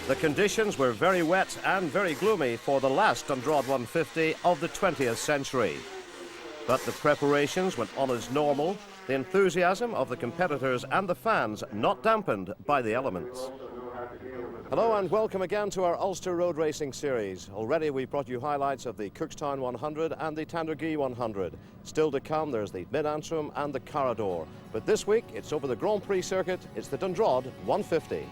The conditions were very wet and very gloomy for the last Dundrod 150 of the 20th century. But the preparations went on as normal, the enthusiasm of the competitors and the fans not dampened by the elements. Hello and welcome again to our Ulster Road Racing Series. Already we've brought you highlights of the Cookstown 100 and the Tandragee 100. Still to come, there's the Mid-Antrim and the Corridor. But this week, it's over the Grand Prix circuit, it's the Dundrod 150.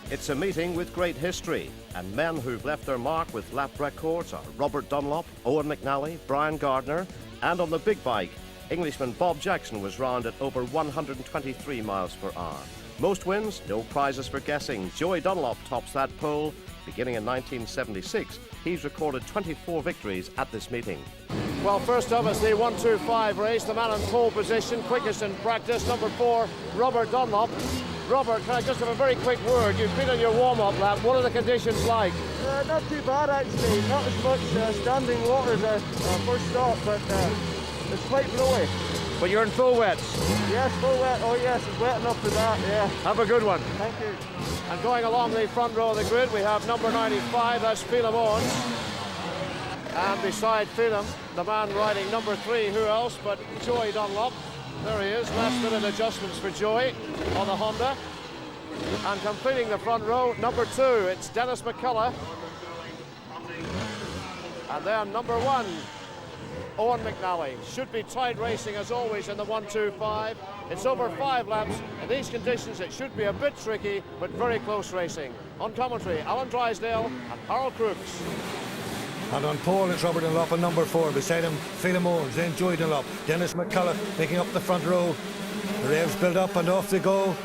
It's a meeting with great history, and men who've left their mark with lap records are Robert Dunlop, Owen McNally, Brian Gardner, and on the big bike, Englishman Bob Jackson was round at over 123 miles per hour. Most wins, no prizes for guessing. Joey Dunlop tops that poll. Beginning in 1976, he's recorded 24 victories at this meeting. Well, first up is the 1-2-5 race. The man in pole position, quickest in practice, number 4, Robert Dunlop. Robert, can I just have a very quick word? You've been on your warm-up lap. What are the conditions like? Not too bad, actually. Not as much standing water as our first stop, but it's quite blowy. But you're in full wets? Yes, full wet. Oh yes, it's wet enough for that, yeah. Have a good one. Thank you. And going along the front row of the grid, we have number 95, that's Phelim Owens. And beside Phelim, the man riding number 3, who else but Joey Dunlop. There he is, last minute adjustments for Joey on the Honda. And completing the front row, number 2, it's Dennis McCullough. And then number 1, Owen McNally. Should be tight racing as always in the 1-2-5. It's over 5 laps. In these conditions it should be a bit tricky, but very close racing. On commentary, Alan Drysdale and Harold Crooks. And on pole it's Robert Dunlop and number 4. Beside him, Phelim Owens, then Joey Dunlop. Dennis McCullough making up the front row. The revs build up and off they go.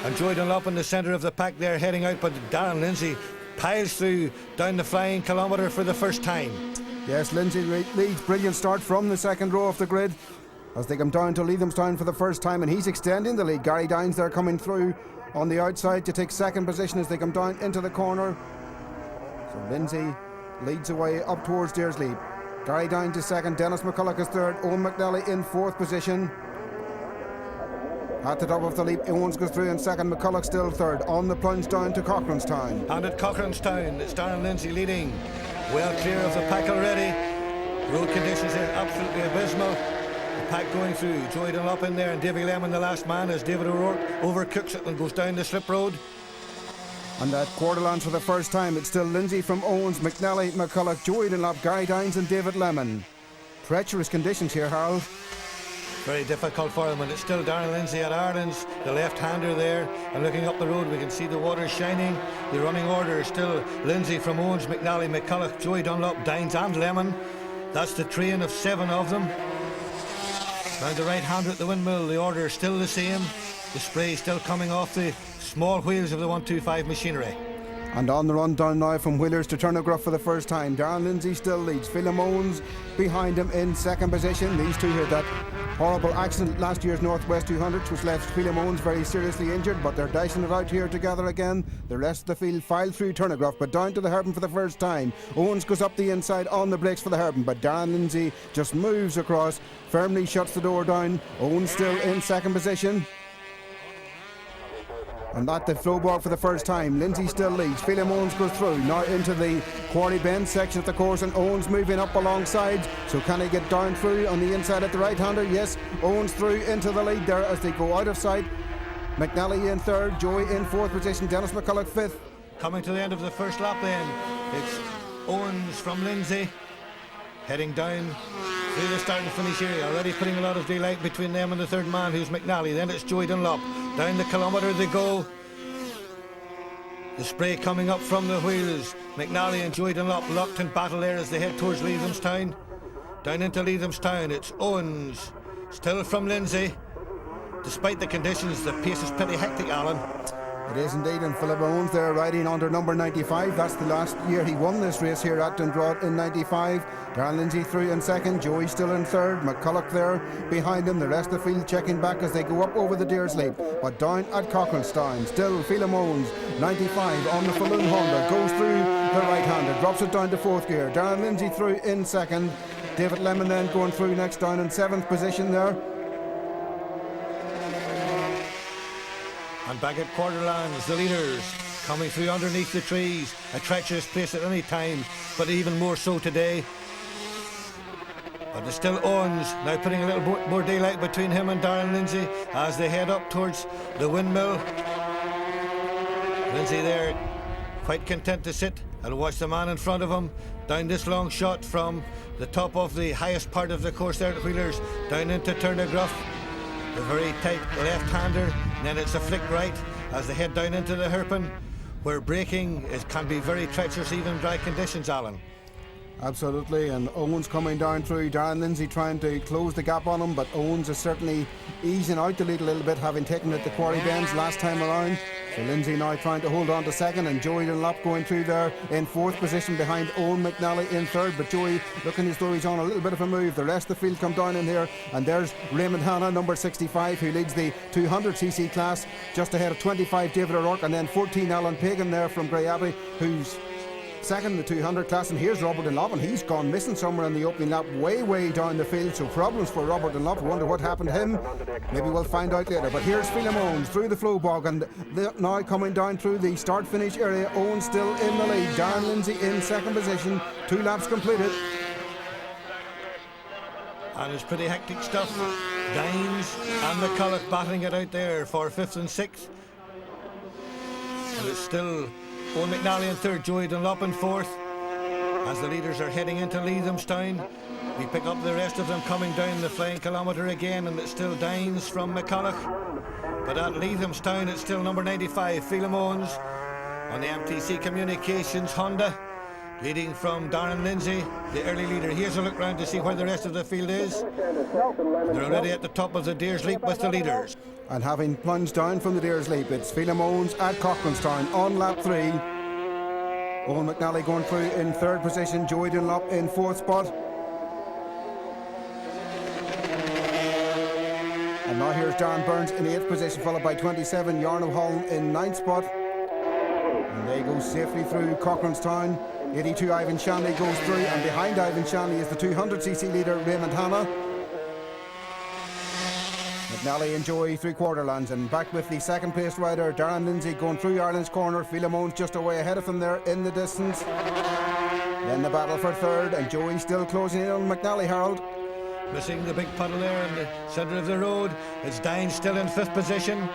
And Joey Dunlop in the centre of the pack there heading out, but Darren Lindsay piles through down the flying kilometre for the first time. Yes, Lindsay leads. Brilliant start from the second row of the grid as they come down to Leathamstown for the first time, and he's extending the lead. Gary Dines there coming through on the outside to take second position as they come down into the corner. So Lindsay leads away up towards Dearsley. Gary Dines is second, Dennis McCullough is third, Owen McNally in fourth position. At the top of the leap, Owens goes through in second, McCullough still third. On the plunge down to Cochranstown. And at Cochranstown, it's Darren Lindsay leading. Well clear of the pack already. Road conditions are absolutely abysmal. The pack going through. Joey Dunlop in there and Davy Lemon the last man as David O'Rourke overcooks it and goes down the slip road. And at Quarterlands for the first time, it's still Lindsay from Owens, McNally, McCullough, Joey Dunlop, Gary Dines and David Lemon. Treacherous conditions here, Harold. Very difficult for them, and it's still Darren Lindsay at Ireland's, the left-hander there, and looking up the road we can see the water shining. The running order is still Lindsay from Owens, McNally, McCullough, Joey Dunlop, Dines and Lemon. That's the train of 7 of them. Round the right-hander at the windmill, the order is still the same. The spray still coming off the small wheels of the 125 machinery. And on the run down now from Wheelers to Turnagruff for the first time. Darren Lindsay still leads. Phelim Owens behind him in second position. These two had that horrible accident last year's Northwest 200 which left Phelim Owens very seriously injured, but they're dicing it out here together again. The rest of the field filed through Turnagruff, but down to the hairpin for the first time. Owens goes up the inside on the brakes for the hairpin, but Darren Lindsay just moves across, firmly shuts the door down. Owens still in second position. And that the flow bar for the first time. Lindsay still leads. Phelim Owens goes through now into the Quarry Bend section of the course, and Owens moving up alongside. So can he get down through on the inside at the right-hander? Yes, Owens through into the lead there as they go out of sight. McNally in third, Joey in fourth position, Dennis McCullough fifth. Coming to the end of the first lap then, it's Owens from Lindsay heading down through the start and finish area, already putting a lot of daylight between them and the third man, who's McNally. Then it's Joey Dunlop. Down the kilometre they go. The spray coming up from the wheels. McNally and Joey Dunlop locked in battle there as they head towards Leathamstown. Down into Leathamstown, it's Owens, still from Lindsay. Despite the conditions, the pace is pretty hectic, Alan. It is indeed, and Phelim Owens there riding under number 95. That's the last year he won this race here at Dundrod in 95. Darren Lindsay through in second, Joey still in third, McCullough there behind him. The rest of the field checking back as they go up over the Dearsley. But down at Cochranstown, still Phelim Owens, 95 on the Falloon Honda, goes through the right-hander, drops it down to fourth gear. Darren Lindsay through in second. David Lemon then going through next down in seventh position there. And back at Quarterlands, the leaders, coming through underneath the trees. A treacherous place at any time, but even more so today. But there's still Owens, now putting a little more daylight between him and Darren Lindsay as they head up towards the windmill. Lindsay there, quite content to sit and watch the man in front of him down this long shot from the top of the highest part of the course there at Wheelers down into Turnagruff. A very tight left-hander, and then it's a flick right as they head down into the hairpin, where braking can be very treacherous even in dry conditions, Alan. Absolutely, and Owens coming down through. Darren Lindsay trying to close the gap on him, but Owens is certainly easing out the lead a little bit, having taken it to Quarry Bends last time around. So Lindsay now trying to hold on to second, and Joey Dunlop going through there in fourth position behind Owen McNally in third. But Joey looking as though he's on a little bit of a move. The rest of the field come down in here, and there's Raymond Hanna, number 65, who leads the 200cc class, just ahead of 25 David O'Rourke, and then 14 Alan Pagan there from Grey Abbey, who's second in the 200 class. And here's Robert Dunlop, and he's gone missing somewhere in the opening lap, way down the field. So problems for Robert Dunlop. Wonder what happened to him. Maybe we'll find out later. But here's Phelim Owens through the flow bog, and now coming down through the start finish area. Owens still in the lead. Darren Lindsay in second position. 2 laps completed. And it's pretty hectic stuff. Dines and McCulloch battling it out there for 5th and 6th. And it's still Owen McNally in 3rd, Joey Dunlop in 4th. As the leaders are heading into Leithamstown, we pick up the rest of them coming down the flying kilometre again, and it's still Dines from McCulloch. But at Leithamstown, it's still number 95, Phelim Owens, on the MTC Communications Honda, leading from Darren Lindsay, the early leader. Here's a look round to see where the rest of the field is. They're already at the top of the Deer's Leap with the leaders. And having plunged down from the Deer's Leap, it's Phelim Owens at Cochranstown on lap 3. Owen McNally going through in 3rd position, Joey Dunlop in 4th spot. And now here's Darren Burns in 8th position, followed by 27 Yarno Holm in 9th spot. And they go safely through Cochranstown. 82 Ivan Shanley goes through, and behind Ivan Shanley is the 200cc leader Raymond Hanna. McNally and Joey 3/4 lands, and back with the 2nd place rider Darren Lindsay going through Ireland's corner. Phelim Owens just away ahead of him there in the distance. Then the battle for 3rd, and Joey still closing in on McNally, Harold. Missing the big puddle there in the centre of the road. It's Dines still in 5th position.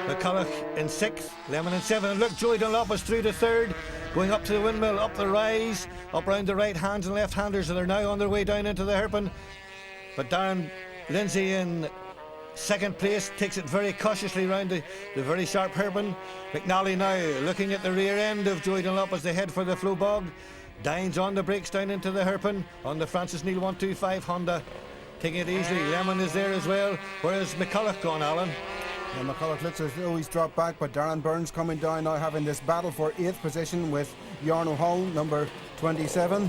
McCulloch in 6th, Lemon in 7th. And look, Joey Dunlop is through to 3rd, going up to the windmill, up the rise, up round the right hands and left handers, and they're now on their way down into the hairpin. But Darren Lindsay in 2nd place takes it very cautiously round the very sharp hairpin. McNally now looking at the rear end of Joey Dunlop as they head for the flow bog. Dines on the brakes down into the hairpin on the Francis Neal 125 Honda, taking it easily. Lemon is there as well. Where's McCulloch gone, Alan? And McCulloch looks as though he's dropped back, but Darren Burns coming down now, having this battle for 8th position with Yarno Holm, number 27.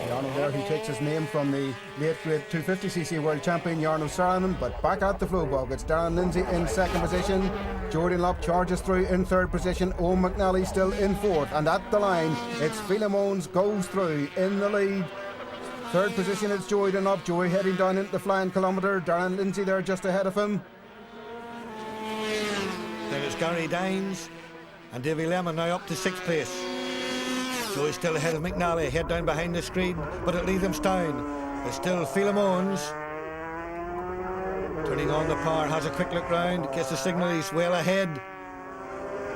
Yarno there, who takes his name from the late great 250cc world champion Yarno Saarinen. But back at the flow bog, it's Darren Lindsay in 2nd position. Joey Dunlop charges through in 3rd position. Owen McNally still in 4th, and at the line it's Phelim Owens goes through in the lead. 3rd position it's Joey Dunlop. Joey heading down into the flying kilometre. Darren Lindsay there just ahead of him. There is Gary Dines and Davy Lemon now up to 6th place. Joey still ahead of McNally, head down behind the screen, but at Leithamstown it's still Phelim Owens. Turning on the power, has a quick look round, gets the signal he's well ahead.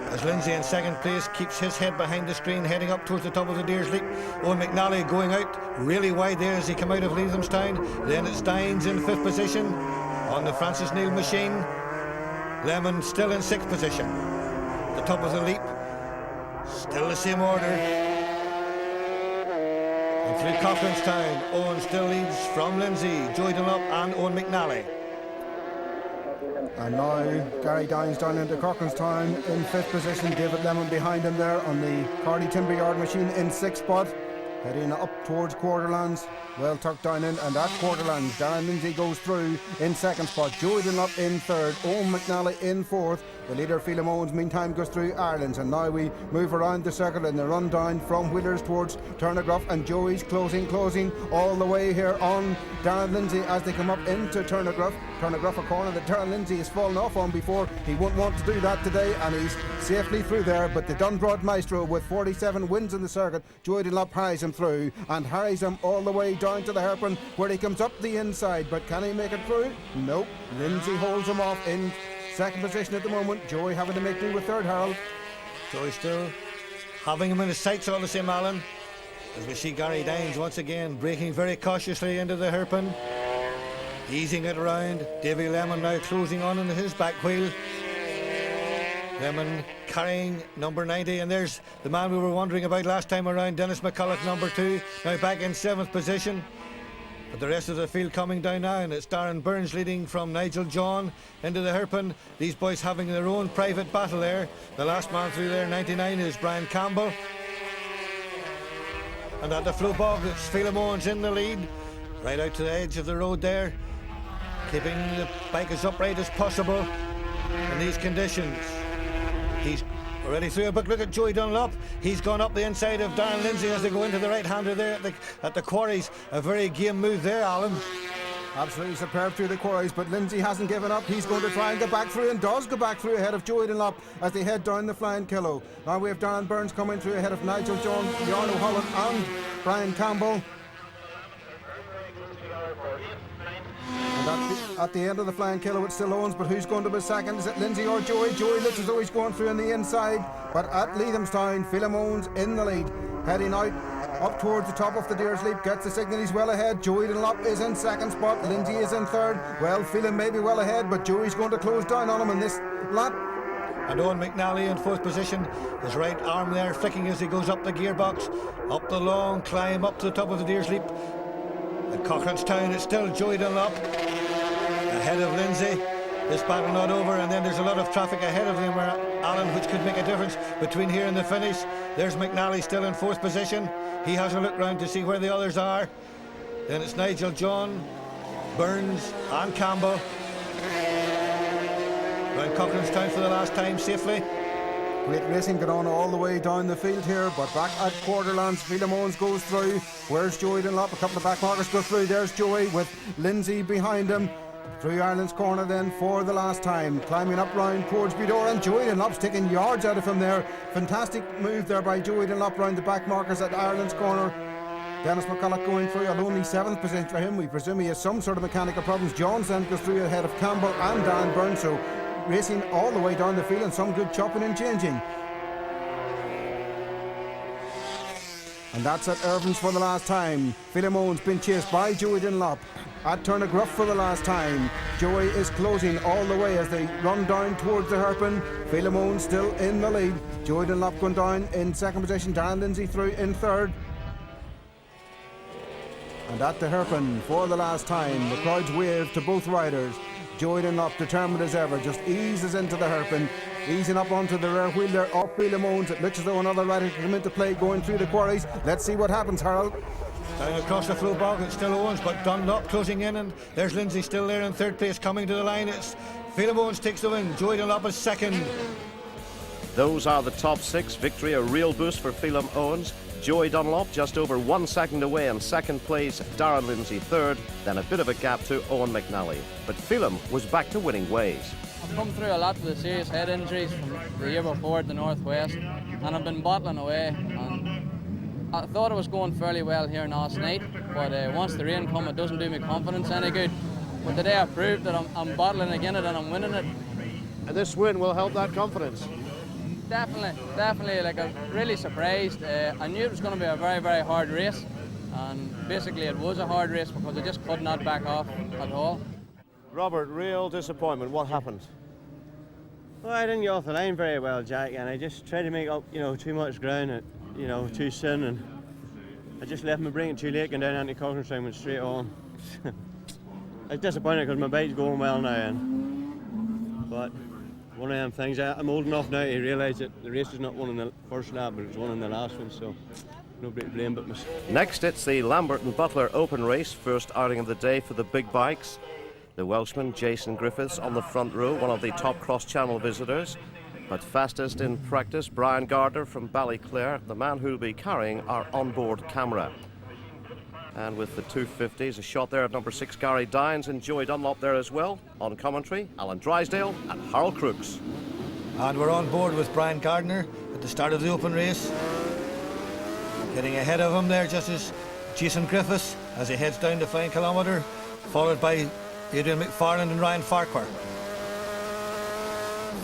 As Lindsay in 2nd place keeps his head behind the screen, heading up towards the top of the Deer's Leap. Owen McNally going out really wide there as he come out of Leithamstown. Then it's Dines in 5th position on the Francis Neal machine. Lemon still in 6th position. The top of the leap, still the same order. And through Cochranstown, Owen still leads from Lindsay, Joey Dunlop and Owen McNally. And now Gary Dines down into Cochranstown in 5th position. David Lemon behind him there on the Cardy Timber Yard machine in 6th spot. Heading up towards Quarterlands, well tucked down in, and at Quarterlands Darren Lindsay goes through in 2nd spot. Joey Dunlop in 3rd, Owen McNally in 4th, The leader, Phelim Owens, meantime goes through Ireland's, and now we move around the circle in the run down from Wheelers towards Turnagruff, and Joey's closing all the way here on Darren Lindsay as they come up into Turnagruff. Turnagruff, a corner that Darren Lindsay has fallen off on before. He won't want to do that today, and he's safely through there. But the Dundrod maestro with 47 wins in the circuit, Joey Dunlop, harries him through and harries him all the way down to the hairpin where he comes up the inside. But can he make it through? Nope. Lindsay holds him off in second position at the moment. Joey having to make do with third, Harold. Joey still having him in his sights all the same, Alan. As we see Gary Dines once again braking very cautiously into the hairpin, easing it around. Davy Lemon now closing on into his back wheel. Lemon carrying number 90, and there's the man we were wondering about last time around, Dennis McCulloch, number 2, now back in 7th position. But the rest of the field coming down now, and it's Darren Burns leading from Nigel John into the hairpin. These boys having their own private battle there. The last man through there, 99, is Brian Campbell. And at the flow bog, it's Phelim Owens in the lead, right out to the edge of the road there, keeping the bike as upright as possible in these conditions. He's already through, but look at Joey Dunlop. He's gone up the inside of Darren Lindsay as they go into the right-hander there at the quarries. A very game move there, Alan. Absolutely superb through the quarries, but Lindsay hasn't given up. He's going to try and get back through, and does go back through ahead of Joey Dunlop as they head down the Flying Killow. Now we have Darren Burns coming through ahead of Nigel John, Bjorn O'Holland and Brian Campbell. And at the end of the Flying Killow, it's still Owens, but who's going to be second? Is it Lindsay or Joey? Joey looks as though he's going through on the inside, but at Leathamstown, Phelim Owens in the lead, heading out up towards the top of the Deer's Leap, gets the signal, he's well ahead. Joey Dunlop is in second spot, Lindsay is in third. Well, Phelim may be well ahead, but Joey's going to close down on him in this lap. And Owen McNally in 4th position, his right arm there flicking as he goes up the gearbox, up the long climb up to the top of the Deer's Leap. At Cochranstown, it's still Joey Dunlop ahead of Lindsay. This battle not over, and then there's a lot of traffic ahead of them, Alan, which could make a difference between here and the finish. There's McNally still in 4th position. He has a look round to see where the others are. Then it's Nigel John, Burns and Campbell. Round Cochranstown for the last time safely. Great racing going on all the way down the field here, but back at Quarterlands, Phelim Owens goes through. Where's Joey Dunlop? A couple of back markers go through. There's Joey with Lindsay behind him. Through Ireland's corner then for the last time, climbing up round towards Budor, and Joey Dunlop's taking yards out of him there. Fantastic move there by Joey Dunlop round the back markers at Ireland's corner. Dennis McCulloch going through at only 7th position for him. We presume he has some sort of mechanical problems. John then goes through ahead of Campbell and Darren Burns, so racing all the way down the field and some good chopping and changing. And that's at Irvin's for the last time. Phelim Owens been chased by Joey Dunlop. At Turnagruff for the last time. Joey is closing all the way as they run down towards the hairpin. Phelim Owens still in the lead. Joey Dunlop going down in second position. Darren Lindsay through in third. And at the hairpin for the last time, the crowds wave to both riders. Joey Dunlop, determined as ever, just eases into the hairpin, easing up onto the rear wheel there of Phelim Owens. It looks as though another rider can come into play going through the quarries. Let's see what happens, Harold. Down across the flow bog, it's still Owens, but Dunlop closing in, and there's Lindsay still there in 3rd place, coming to the line. It's Phelim Owens takes the win. Joey Dunlop is second. Those are the top 6. Victory, a real boost for Phelim Owens. Joey Dunlop just over 1 second away in second place, Darren Lindsay third, then a bit of a gap to Owen McNally. But Phelim was back to winning ways. I've come through a lot of the serious head injuries from the year before at the Northwest, and I've been battling away. And I thought I was going fairly well here last night, but once the rain come, it doesn't do me confidence any good. But today I proved that I'm battling again and I'm winning it. And this win will help that confidence. Definitely. Like, I'm really surprised. I knew it was going to be a very, very hard race, and basically it was a hard race because I just could not back off at all. Robert, real disappointment. What happened? Well, I didn't get off the line very well, Jack, and I just tried to make up, too much ground, too soon, and I just left my braking too late, and down anti-Cochranstown went straight on. I was disappointed because my bike's going well now, but one of them things, I'm old enough now to realise that the race is not won in the first lap, but it's won in the last one, so nobody to blame but myself. Next, it's the Lambert and Butler Open Race, first outing of the day for the big bikes. The Welshman Jason Griffiths on the front row, one of the top cross-channel visitors. But fastest in practice, Brian Gardner from Ballyclare, the man who'll be carrying our onboard camera. And with the 250s, a shot there of number 6 Gary Dines and Joey Dunlop there as well. On commentary, Alan Drysdale and Harold Crooks. And we're on board with Brian Gardner at the start of the open race. Getting ahead of him there just as Jason Griffiths as he heads down the flying kilometre, followed by Adrian McFarland and Ryan Farquhar.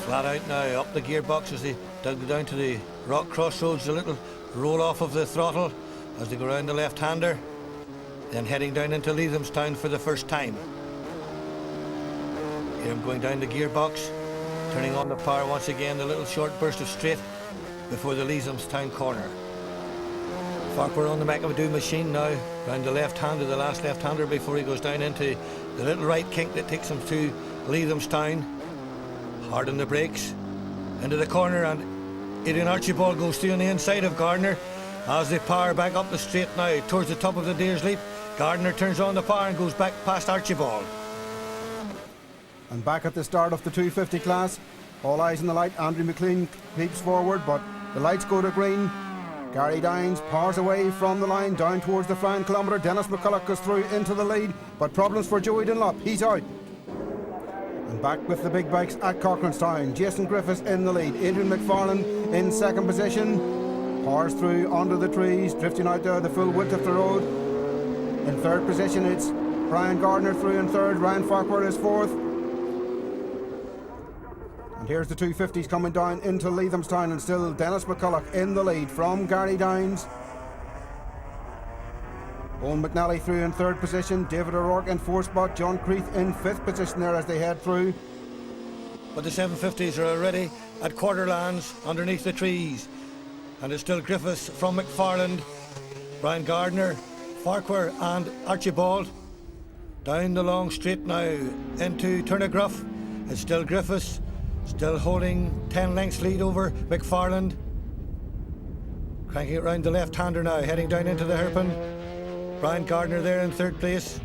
Flat out now, up the gearbox as they go down to the rock crossroads, a little roll off of the throttle as they go around the left-hander, then heading down into Leathamstown for the first time. Here I'm going down the gearbox, turning on the power once again, the little short burst of straight before the Leathamstown corner. Farquhar on the McAdoo machine now, round the left-hander, the last left-hander before he goes down into the little right kink that takes him to Leathamstown. Hard on the brakes, into the corner, and Adrian Archibald goes through on the inside of Gardner as they power back up the straight now towards the top of the Deer's Leap. Gardner turns on the power and goes back past Archibald. And back at the start of the 250 class, all eyes on the light. Andrew McLean leaps forward, but the lights go to green. Gary Dines powers away from the line down towards the flying kilometre. Dennis McCulloch goes through into the lead, but problems for Joey Dunlop. He's out. And back with the big bikes at Cochranstown. Jason Griffiths in the lead. Adrian McFarland in second position. Powers through under the trees, drifting out there the full width of the road. In third position, it's Brian Gardner through in third. Ryan Farquhar is fourth. And here's the 250s coming down into Leathamstown, and still Dennis McCulloch in the lead from Gary Dines. Owen McNally through in third position. David O'Rourke in fourth spot. John Creeth in fifth position there as they head through. But the 750s are already at Quarterlands underneath the trees. And it's still Griffiths from McFarland, Brian Gardner, Farquhar and Archibald. Down the long straight now into Turnagruff. It's still Griffiths, still holding 10 lengths lead over McFarland. Cranking it round the left-hander now, heading down into the hairpin. Brian Gardner there in third place.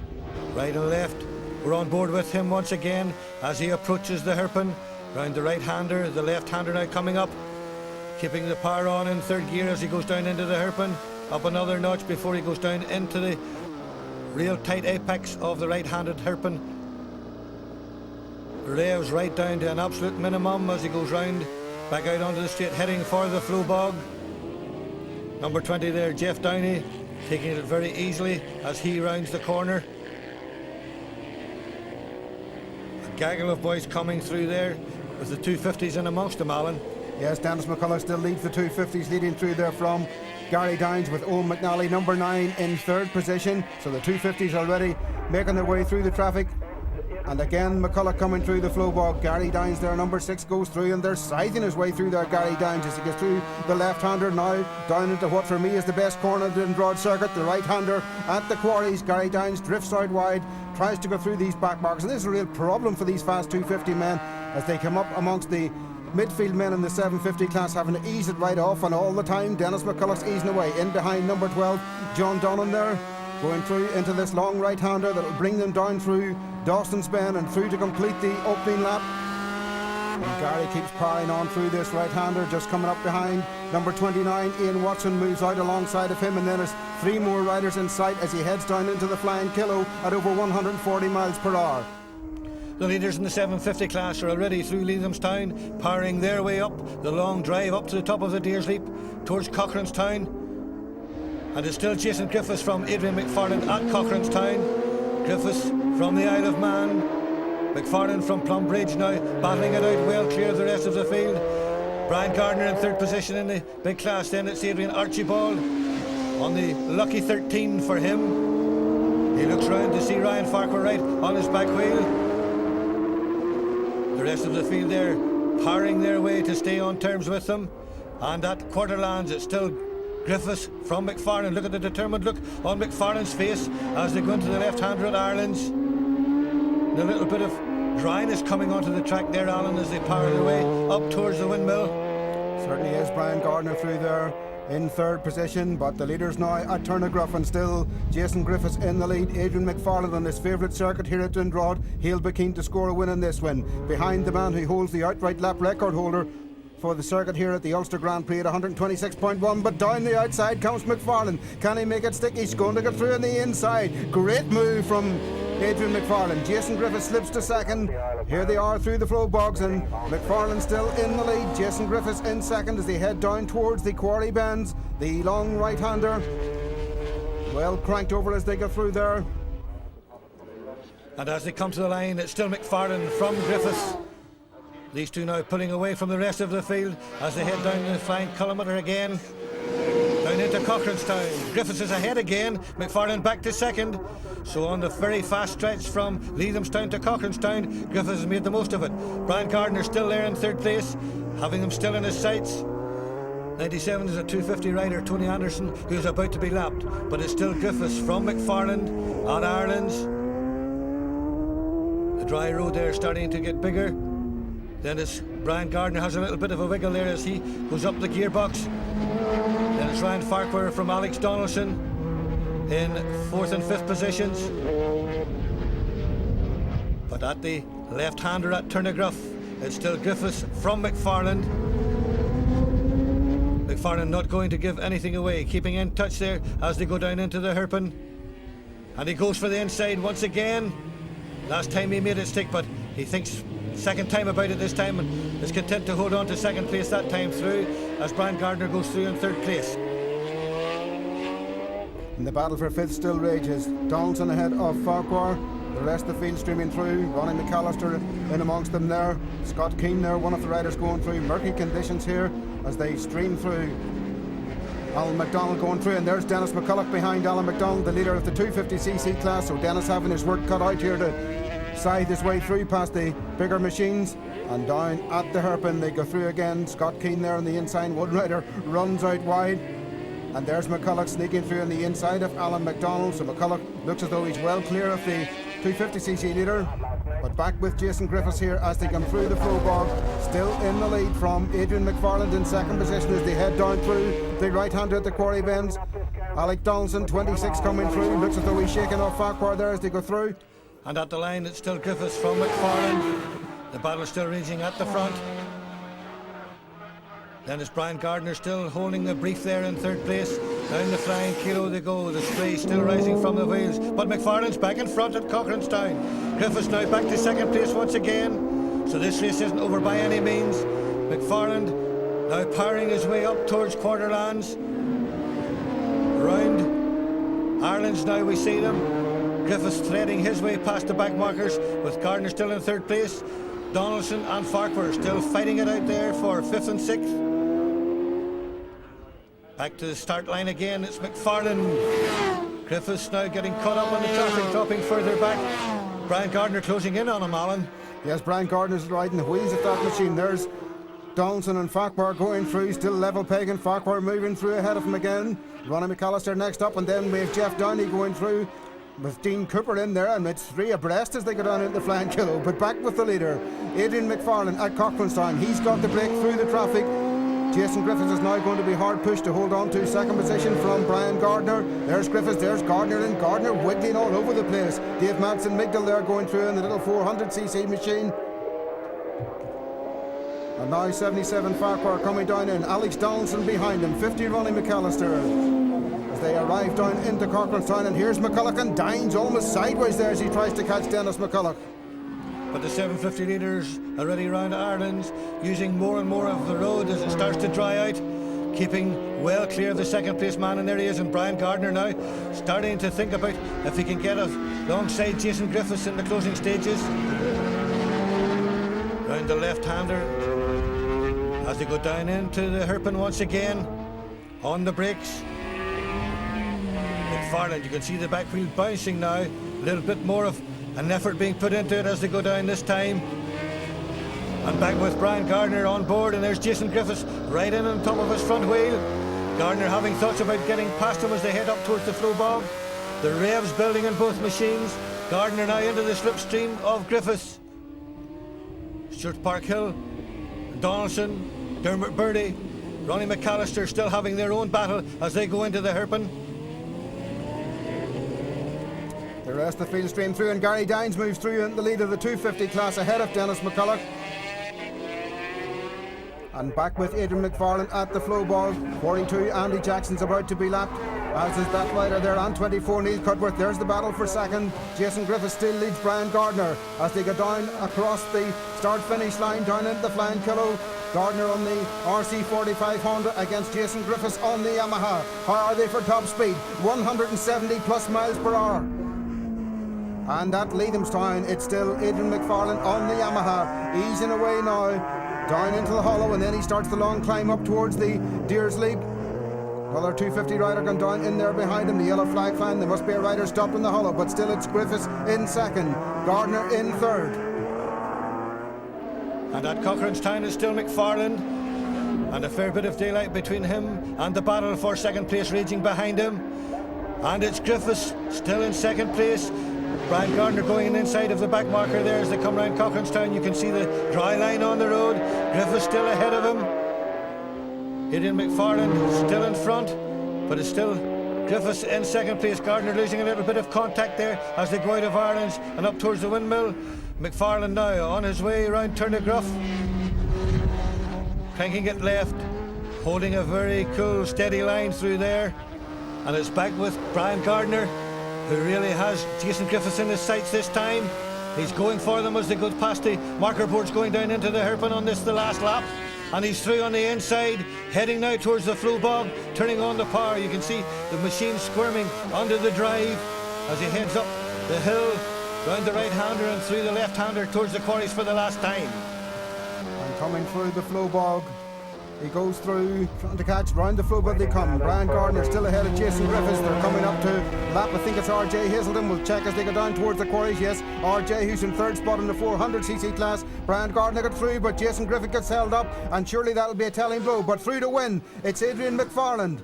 Right and left, we're on board with him once again as he approaches the hairpin. Round the right-hander, the left-hander now coming up. Keeping the power on in third gear as he goes down into the hairpin. Up another notch before he goes down into the real tight apex of the right-handed hairpin. Revs right down to an absolute minimum as he goes round back out onto the straight, heading for the flow bog. Number 20 there, Jeff Downey, taking it very easily as he rounds the corner. A gaggle of boys coming through there with the 250s in amongst them, Alan. Yes, Dennis McCulloch still leads the 250s, leading through there from Gary Dines with Owen McNally, number 9, in third position. So the 250s already making their way through the traffic. And again, McCulloch coming through the flow bog. Gary Dines there, number 6, goes through, and they're scything his way through there, Gary Dines, as he gets through the left-hander now, down into what for me is the best corner of the Dundrod circuit, the right-hander at the quarries. Gary Dines drifts out wide, tries to go through these back marks, and this is a real problem for these fast 250 men as they come up amongst the midfield men in the 750 class, having to ease it right off, and all the time Dennis McCulloch's easing away. In behind number 12, John Donnan there, going through into this long right-hander that will bring them down through Dawson's Bend and through to complete the opening lap. And Gary keeps powering on through this right-hander, just coming up behind number 29, Ian Watson moves out alongside of him, and then there's 3 more riders in sight as he heads down into the Flying Kilo at over 140 miles per hour. The leaders in the 750 class are already through Leathamstown, powering their way up the long drive up to the top of the Deer's Leap towards Cochranstown. And it's still Jason Griffiths from Adrian McFarland at Cochranstown. Griffiths from the Isle of Man. McFarland from Plumbridge now, battling it out well clear of the rest of the field. Brian Gardner in third position in the big class. Then it's Adrian Archibald on the lucky 13 for him. He looks round to see Ryan Farquhar right on his back wheel. The rest of the field there powering their way to stay on terms with them. And at Quarterlands it's still Griffiths from McFarland. Look at the determined look on McFarland's face as they go into the left-hander at Ireland's. A little bit of dryness coming onto the track there, Alan, as they power their way up towards the windmill. Certainly is. Brian Gardner through there in third position, but the leaders now at Turnagruff, and still Jason Griffiths in the lead. Adrian McFarland on his favourite circuit here at Dundrod. He'll be keen to score a win in this one, behind the man who holds the outright lap record holder for the circuit here at the Ulster Grand Prix at 126.1, but down the outside comes McFarland. Can he make it stick? He's going to get through on the inside. Great move from Adrian McFarland. Jason Griffith slips to second. Here they are through the flow bogs, and McFarland still in the lead. Jason Griffiths in second as they head down towards the quarry bends. The long right-hander well cranked over as they go through there. And as they come to the line, it's still McFarland from Griffiths. These two now pulling away from the rest of the field as they head down the flying kilometre again. Down into Cochranstown. Griffiths is ahead again. McFarland back to second. So on the very fast stretch from Leithamstown to Cochranstown, Griffiths has made the most of it. Brian Gardner still there in third place, having him still in his sights. 97 is a 250 rider, Tony Anderson, who's about to be lapped. But it's still Griffiths from McFarland on Ireland's. The dry road there starting to get bigger. Then it's Brian Gardner has a little bit of a wiggle there as he goes up the gearbox. Then it's Ryan Farquhar from Alex Donaldson in fourth and fifth positions. But at the left-hander at Turnagruff, it's still Griffiths from McFarland. McFarland not going to give anything away, keeping in touch there as they go down into the hairpin. And he goes for the inside once again. Last time he made it stick, but he thinks second time about it this time and is content to hold on to second place that time through as Brian Gardner goes through in third place. And the battle for fifth still rages. Donaldson ahead of Farquhar. The rest of the field streaming through. Ronnie McAllister in amongst them there. Scott Keane there, one of the riders going through. Murky conditions here as they stream through. Alan McDonald going through, and there's Dennis McCulloch behind Alan McDonald, the leader of the 250cc class. So Dennis having his work cut out here to scythe his way through past the bigger machines, and down at the hairpin they go through again. Scott Keane there on the inside. One rider runs out wide, and there's McCulloch sneaking through on the inside of Alan McDonald. So McCulloch looks as though he's well clear of the 250cc leader, but back with Jason Griffiths here as they come through the flow bog, still in the lead from Adrian McFarland in second position as they head down through the right-hander at the quarry bends. Alec Donaldson 26 coming through, looks as though he's shaking off Farquhar there as they go through. And at the line it's still Griffiths from McFarland. The battle is still raging at the front. Then it's Brian Gardner still holding the brief there in third place. Down the flying kilo they go, the spray still rising from the wheels. But McFarland's back in front at Cochranstown. Griffiths now back to second place once again. So this race isn't over by any means. McFarland now powering his way up towards Quarterlands. Round Ireland's now we see them. Griffiths threading his way past the back markers with Gardner still in third place. Donaldson and Farquhar still fighting it out there for fifth and sixth. Back to the start line again, it's McFarland. Griffiths now getting caught up on the traffic, dropping further back. Brian Gardner closing in on him, Alan. Yes, Brian Gardner's riding the wheels of that machine. There's Donaldson and Farquhar going through, still level pegging. Farquhar moving through ahead of him again. Ronnie McAllister next up, and then we have Jeff Downey going through with Dean Cooper in there, and it's three abreast as they go down into the flying kilo. But back with the leader, Adrian McFarland at Cochranstown. He's got the break through the traffic. Jason Griffiths is now going to be hard pushed to hold on to second position from Brian Gardner. There's Griffiths, there's Gardner, and Gardner wiggling all over the place. Dave Madsen Migdal there going through in the little 400cc machine. And now 77 Farquhar coming down in. Alex Donaldson behind him, 50 Ronnie McAllister. As they arrive down into Cochranstown, and here's McCulloch, and Dines almost sideways there as he tries to catch Dennis McCulloch. But the 750 leaders already round Ireland, using more and more of the road as it starts to dry out, keeping well clear of the second place man, and there he is, and Brian Gardner now starting to think about if he can get alongside Jason Griffiths in the closing stages. Round the left-hander as they go down into the hairpin once again, on the brakes. McFarland, you can see the back wheel bouncing now, a little bit more of an effort being put into it as they go down this time. And back with Brian Gardner on board, and there's Jason Griffiths right in on top of his front wheel. Gardner having thoughts about getting past him as they head up towards the flow bog. The revs building in both machines. Gardner now into the slipstream of Griffiths. Stuart Parkhill, Donaldson, Dermot Birdie, Ronnie McAllister still having their own battle as they go into the hairpin. The rest of the field stream through, and Gary Dines moves through in the lead of the 250 class ahead of Dennis McCulloch. And back with Adrian McFarlane at the flow ball. 42, Andy Jackson's about to be lapped, as is that rider there on 24, Neil Cudworth. There's the battle for second. Jason Griffiths still leads Brian Gardner as they go down across the start-finish line, down into the Flying Kilo. Gardner on the RC45 Honda against Jason Griffiths on the Yamaha. How are they for top speed? 170 plus miles per hour. And at Leathamstown, it's still Adrian McFarlane on the Yamaha, easing away now down into the hollow, and then he starts the long climb up towards the Deers Leap. Another 250 rider gone down in there behind him, the yellow flag flying. There must be a rider stopped in the hollow, but still it's Griffiths in second, Gardner in third. And at Cochrane's Town is still McFarlane, and a fair bit of daylight between him and the battle for second place raging behind him. And it's Griffiths still in second place. Brian Gardner going inside of the back marker there as they come round Cochrane's Town. You can see the dry line on the road. Griffiths still ahead of him. Adrian McFarlane still in front, but it's still Griffiths in second place. Gardner losing a little bit of contact there as they go out of Ireland's and up towards the windmill. McFarlane now on his way around Turnagruff, cranking it left, holding a very cool steady line through there, and it's back with Brian Gardner, who really has Jason Griffiths in his sights this time. He's going for them as they go past the marker boards going down into the hairpin on this, the last lap. And he's through on the inside, heading now towards the flow bog, turning on the power. You can see the machine squirming under the drive as he heads up the hill, round the right-hander and through the left-hander towards the quarries for the last time. And coming through the flow bog, he goes through, trying to catch, round the flow bog they come. Brian Gardner still ahead of Jason Griffiths. They're coming up to lap, I think it's RJ Hazelden. We'll check as they go down towards the quarries. Yes, RJ, who's in third spot in the 400cc class. Brian Gardner got through, but Jason Griffith gets held up, and surely that'll be a telling blow. But through to win, it's Adrian McFarlane,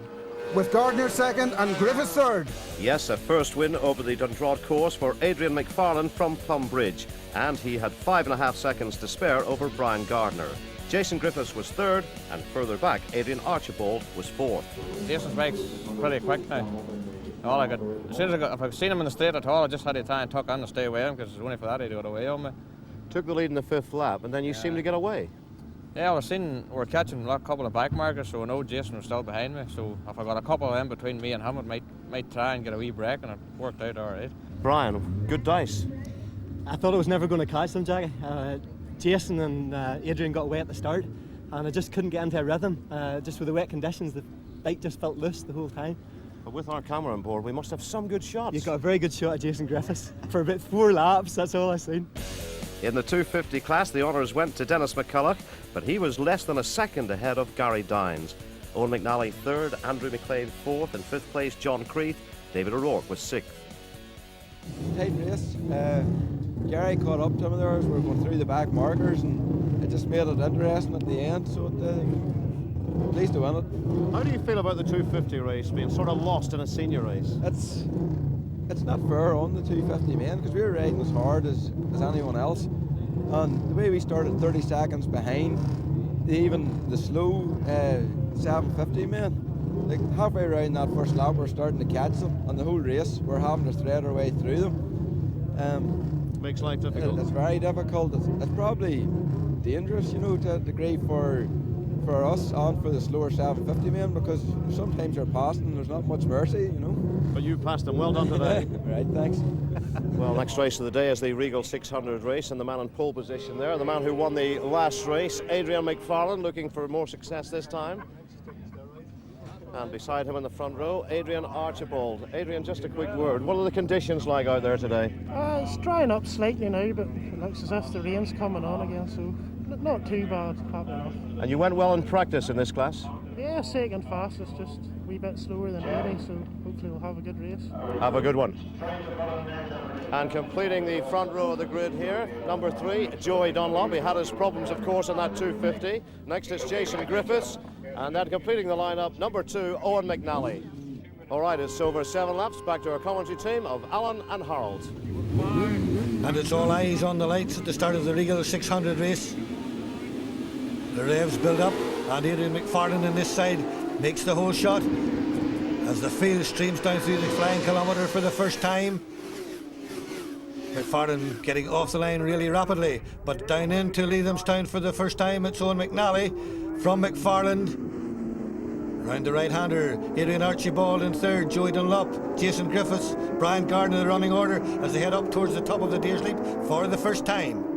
with Gardner second and Griffiths third. Yes, a first win over the Dundrod course for Adrian McFarlane from Plum Bridge, and he had 5.5 seconds to spare over Brian Gardner. Jason Griffiths was third, and further back, Adrian Archibald was fourth. Jason's bike's pretty quick now. All I got, as soon as if I've seen him in the straight at all, I just had to try and tuck on to stay away him, because only for that he'd got away on me. Took the lead in the fifth lap, and then you seemed to get away. Yeah, we're catching a couple of back markers, so I know Jason was still behind me. So if I got a couple of them between me and him, it might try and get a wee break, and it worked out all right. Brian, good dice. I thought I was never going to catch them, Jackie. Jason and Adrian got away at the start, and I just couldn't get into a rhythm. Just with the wet conditions, the bike just felt loose the whole time. But with our camera on board, we must have some good shots. You got a very good shot at Jason Griffiths for about 4 laps. That's all I've seen. In the 250 class, the honours went to Dennis McCulloch, but he was less than a second ahead of Gary Dines. Owen McNally third, Andrew McLean fourth, in fifth place John Creeth. David O'Rourke was sixth. Tight race. Gary caught up to him there as we were going through the back markers, and it just made it interesting at the end, so pleased to win it. How do you feel about the 250 race being sort of lost in a senior race? It's not fair on the 250 men, because we were riding as hard as anyone else, and the way we started 30 seconds behind even the slow 750 men, like halfway around that first lap we're starting to catch them, and the whole race we're having to thread our way through them. Makes life difficult. It's very difficult. It's probably dangerous, to a degree for us and for the slower 750 men, because sometimes you're passing and there's not much mercy, But you passed them. Well done today. Right, thanks. Well, next race of the day is the Regal 600 race, and the man in pole position there, the man who won the last race, Adrian McFarlane, looking for more success this time. And beside him in the front row, Adrian Archibald. Adrian, just a quick word. What are the conditions like out there today? It's drying up slightly now, but it looks as if the rain's coming on again, so not too bad, happy enough. And you went well in practice in this class? Yeah, second fastest, just a wee bit slower than ready, so hopefully we'll have a good race. Have a good one. And completing the front row of the grid here, number 3, Joey Dunlop. He had his problems, of course, in that 250. Next is Jason Griffiths. And then completing the lineup, number 2, Owen McNally. All right, it's over 7 laps. Back to our commentary team of Alan and Harold. And it's all eyes on the lights at the start of the Regal 600 race. The revs build up And Adrian McFarlane on this side makes the whole shot as the field streams down through the flying kilometre for the first time. McFarlane getting off the line really rapidly, but down into Leithamstown for the first time. It's Owen McNally from McFarland. Round the right-hander, Adrian Archibald in third, Joey Dunlop, Jason Griffiths, Brian Gardner the running order as they head up towards the top of the Deersleep for the first time.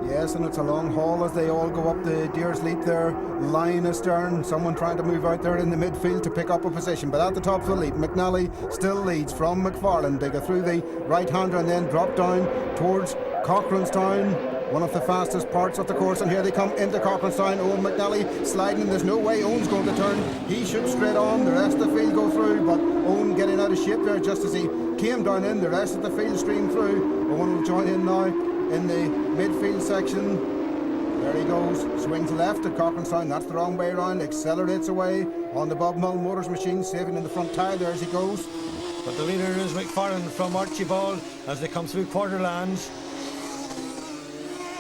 Yes, and it's a long haul as they all go up the Deersleep there, line astern, someone trying to move out there in the midfield to pick up a position, but at the top of the lead, McNally still leads from McFarlane. They go through the right-hander and then drop down towards Cochranstown, one of the fastest parts of the course, and here they come into Cochranstown. Owen McNally sliding, and there's no way Owen's going to turn. He shoots straight on, the rest of the field go through, but Owen getting out of shape there just as he came down in, the rest of the field streamed through. Owen will join in now in the midfield section. There he goes, swings left at Cochranstown, that's the wrong way around, accelerates away on the Bob Mull Motors machine, saving in the front tyre there as he goes. But the leader is McFarlane from Archibald as they come through Quarterlands.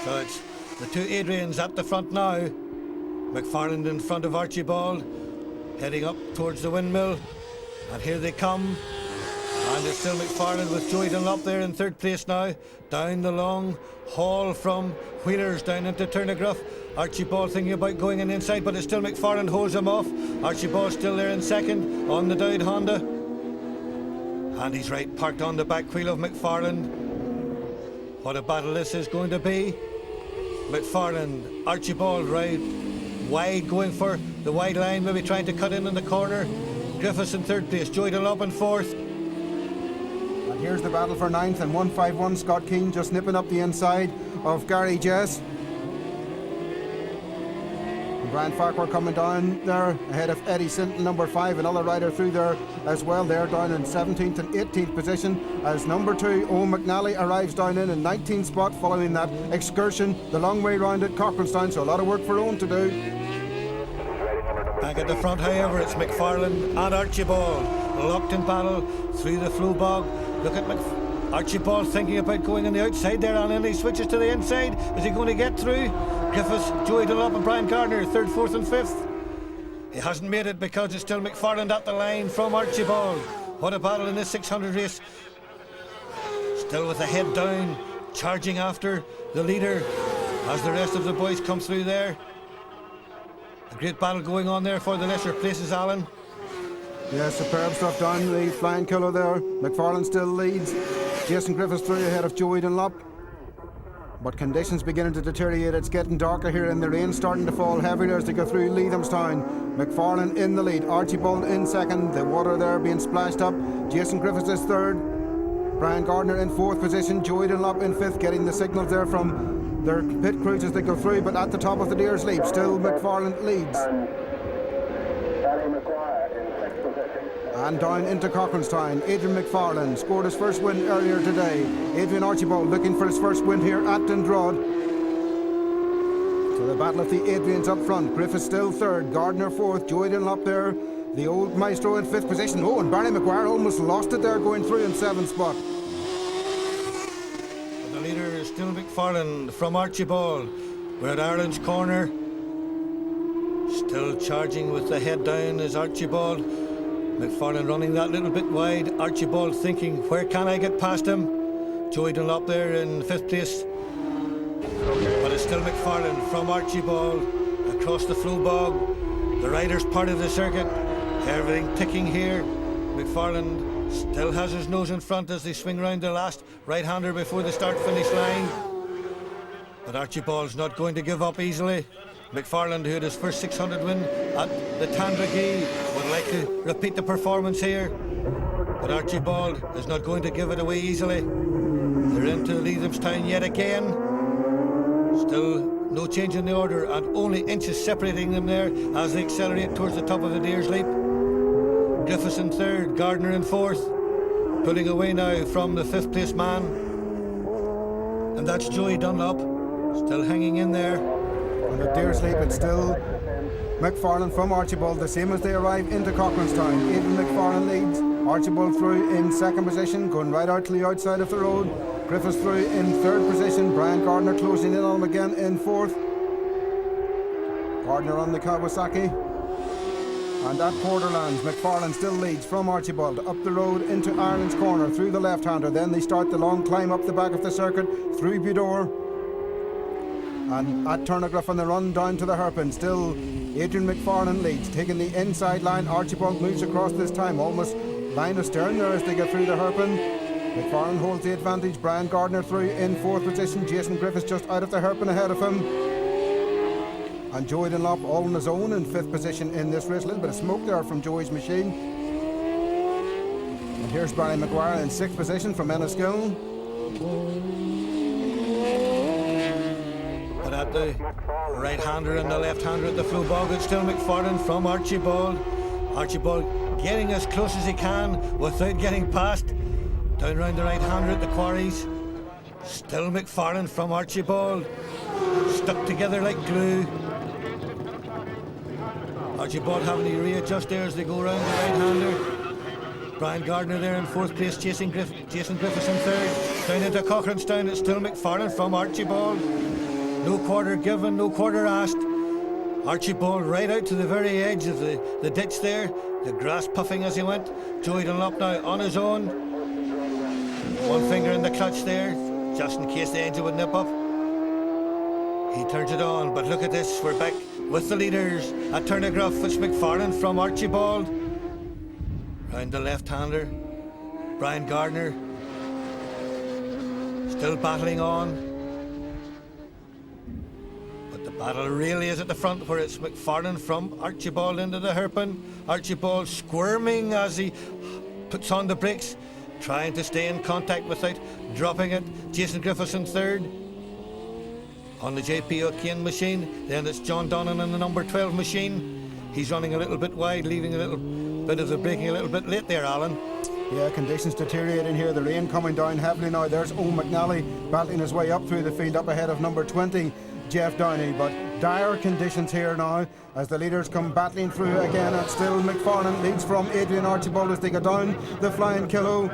So it's the two Adrians at the front now. McFarlane in front of Archibald, heading up towards the windmill. And here they come. And it's still McFarlane with Joey Dunlop there in third place now. Down the long haul from Wheelers down into Turnagruff. Archibald thinking about going in inside, but it's still McFarlane holds him off. Archibald still there in second on the Dowd Honda. And he's right parked on the back wheel of McFarlane. What a battle this is going to be. McFarlane, Archibald right wide, going for the wide line, maybe trying to cut in the corner. Griffiths in third place, Joey Dunlop in fourth. And here's the battle for ninth, and 151 Scott Keane just nipping up the inside of Gary Jess. Brian Farquhar coming down there ahead of Eddie Sinton, number 5, another rider through there as well. They're down in 17th and 18th position as number 2 Owen McNally arrives down in 19th spot following that excursion the long way round at Cochranstown, so a lot of work for Owen to do. Back at the front, however, it's McFarlane and Archibald locked in battle through the flow bog. Look at Archibald thinking about going on the outside there, and then he switches to the inside. Is he going to get through? Griffiths, Joey Dunlop and Brian Gardner, third, fourth and fifth. He hasn't made it because it's still McFarlane at the line from Archibald. What a battle in this 600 race. Still with the head down, charging after the leader as the rest of the boys come through there. A great battle going on there for the lesser places, Alan. Yeah, superb stuff down the flying killer there. McFarlane still leads. Jason Griffiths through ahead of Joey Dunlop. But conditions beginning to deteriorate. It's getting darker here and the rain starting to fall heavier as they go through Leithamstown. McFarlane in the lead, Archibald in second, the water there being splashed up. Jason Griffiths is third, Brian Gardner in fourth position, Joey Dunlop in fifth, getting the signals there from their pit crews as they go through, but at the top of the Deersleep still McFarlane leads. And down into Cochranstown, Adrian McFarlane scored his first win earlier today. Adrian Archibald looking for his first win here at Dundrod. So the battle of the Adrians up front. Griffiths still third, Gardner fourth, Joey Dunlop there, the old maestro in fifth position. Oh, and Barry McGuire almost lost it there going through in seventh spot. The leader is still McFarlane from Archibald. We're at Ireland's corner. Still charging with the head down is Archibald. McFarlane running that little bit wide. Archibald thinking, where can I get past him? Joey Dunlop there in fifth place. But it's still McFarlane from Archibald across the flow bog. The riders part of the circuit. Everything ticking here. McFarlane still has his nose in front as they swing round the last right-hander before the start-finish line. But Archibald's not going to give up easily. McFarlane, who had his first 600 win at the Tandragee, would like to repeat the performance here. But Archibald is not going to give it away easily. They're into Leithamstown yet again. Still no change in the order and only inches separating them there as they accelerate towards the top of the Deersleep. Griffiths in third, Gardner in fourth. Pulling away now from the fifth place man. And that's Joey Dunlop, still hanging in there. And at Deersleep it's still McFarlane from Archibald, the same as they arrive into Cochranstown. Adrian McFarlane leads, Archibald through in second position, going right out to the outside of the road. Griffiths through in third position, Brian Gardner closing in on him again in fourth. Gardner on the Kawasaki. And at Borderlands, McFarlane still leads from Archibald up the road into Ireland's Corner through the left-hander. Then they start the long climb up the back of the circuit through Budor. And at Turnagriff on the run down to the hairpin, still Adrian McFarlane leads, taking the inside line. Archibald moves across this time, almost line astern there as they get through the hairpin. McFarlane holds the advantage. Brian Gardner through in 4th position. Jason Griffiths just out of the hairpin ahead of him. And Joey Dunlop all on his own in 5th position in this race. A little bit of smoke there from Joey's machine. And here's Barry Maguire in 6th position from Enniskill. But at the right-hander and the left-hander at the flow bog, it's still McFarlane from Archibald. Archibald getting as close as he can without getting past. Down round the right-hander at the quarries. Still McFarlane from Archibald. Stuck together like glue. Archibald having to readjust there as they go round the right-hander. Brian Gardner there in 4th place, Jason Griffiths in 3rd. Down into Cochranestown, it's still McFarlane from Archibald. No quarter given, no quarter asked. Archibald right out to the very edge of the ditch there. The grass puffing as he went. Joey Dunlop now on his own. One finger in the clutch there, just in case the engine would nip up. He turns it on, but look at this, we're back with the leaders at Turnagruff. It's McFarlane from Archibald. Round the left-hander, Brian Gardner. Still battling on. But the battle really is at the front, where it's McFarlane from Archibald into the hairpin. Archibald squirming as he puts on the brakes, trying to stay in contact without dropping it. Jason Griffiths in 3rd. On the JP O'Kane machine, then it's John Donnan in the number 12 machine. He's running a little bit wide, leaving a little bit of the braking a little bit late there, Alan. Yeah, conditions deteriorating here. The rain coming down heavily now. There's Owen McNally battling his way up through the field, up ahead of number 20, Jeff Downey. But dire conditions here now as the leaders come battling through again. And still McFarlane leads from Adrian Archibald as they go down the Flying Kilo.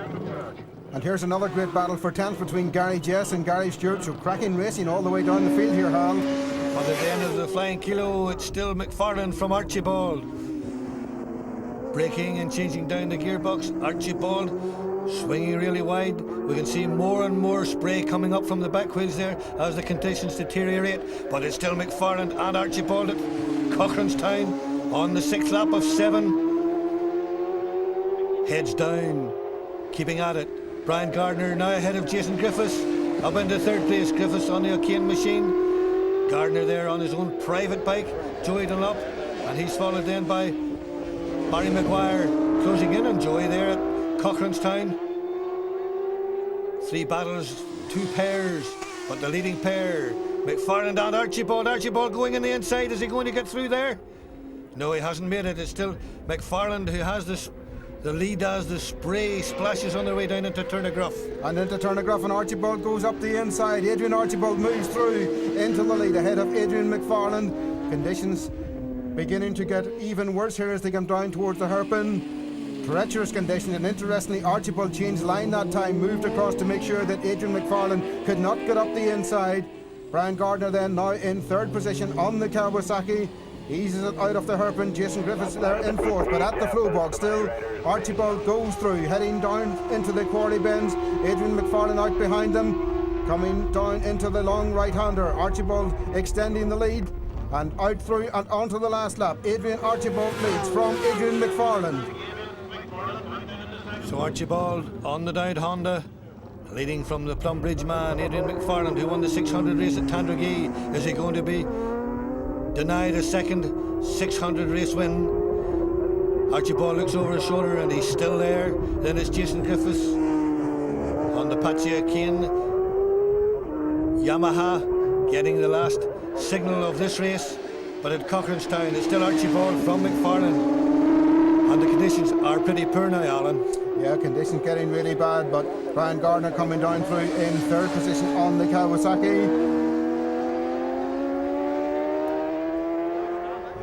And here's another great battle for 10th between Gary Jess and Gary Stewart. So cracking racing all the way down the field here, Hal. But at the end of the Flying Kilo, it's still McFarlane from Archibald. Braking and changing down the gearbox. Archibald swinging really wide. We can see more and more spray coming up from the back wheels there as the conditions deteriorate. But it's still McFarlane and Archibald at Cochranestown on the 6th lap of 7. Heads down, keeping at it. Brian Gardner now ahead of Jason Griffiths, up into 3rd place. Griffiths on the O'Kane machine. Gardner there on his own private bike. Joey Dunlop, and he's followed then by Barry Maguire closing in on Joey there at Cochranestown. 3 battles, 2 pairs, but the leading pair, McFarlane and Archibald. Archibald going in the inside. Is he going to get through there? No, he hasn't made it. It's still McFarlane who has the lead as the spray splashes on their way down into Turnagruff. And into Turnagruff, and Archibald goes up the inside. Adrian Archibald moves through into the lead ahead of Adrian McFarlane. Conditions beginning to get even worse here as they come down towards the hairpin. Treacherous conditions, and interestingly Archibald changed line that time, moved across to make sure that Adrian McFarlane could not get up the inside. Brian Gardner then now in 3rd position on the Kawasaki. Eases it out of the hairpin. Jason Griffiths there in 4th, but at the flow box still Archibald goes through, heading down into the quarry bends. Adrian McFarlane out behind them, coming down into the long right-hander. Archibald extending the lead and out through and onto the last lap. Adrian Archibald leads from Adrian McFarlane. So Archibald on the Dowd Honda, leading from the Plumbridge man, Adrian McFarlane, who won the 600 race at Tandrogee. Is he going to be denied a second 600 race win? Archibald looks over his shoulder and he's still there. Then it's Jason Griffiths on the Patsy O'Kane Yamaha, getting the last signal of this race. But at Cochranestown, it's still Archibald from McFarlane. And the conditions are pretty poor now, Alan. Yeah, conditions getting really bad, but Brian Gardner coming down through in 3rd position on the Kawasaki.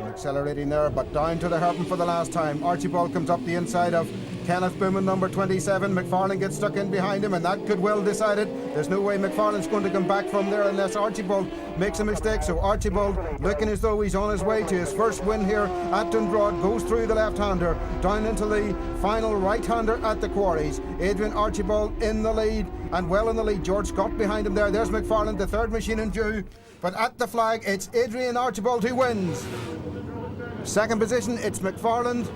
Accelerating there, but down to the hairpin for the last time. Archibald comes up the inside of Kenneth Booman, number 27. McFarlane gets stuck in behind him, and that could well decide it. There's no way McFarlane's going to come back from there unless Archibald makes a mistake. So Archibald, looking as though he's on his way to his first win here at Dundrod, goes through the left-hander down into the final right-hander at the quarries. Adrian Archibald in the lead, and well in the lead. George Scott behind him there. There's McFarlane, the third machine in due. But at the flag, it's Adrian Archibald who wins. Second position, it's McFarlane.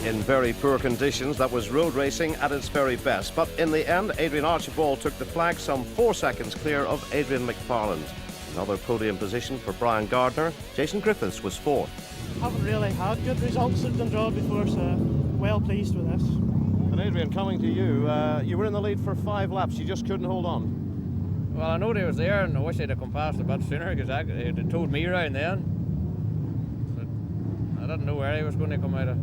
In very poor conditions, that was road racing at its very best. But in the end, Adrian Archibald took the flag some 4 seconds clear of Adrian McFarlane. Another podium position for Brian Gardner. Jason Griffiths was fourth. Haven't really had good results at Dundrod before, so well pleased with this. And Adrian, coming to you, you were in the lead for 5 laps. You just couldn't hold on. Well, I know they was there, and I wish they'd have come past a bit sooner, because they'd told me around then. But I didn't know where he was going to come out of.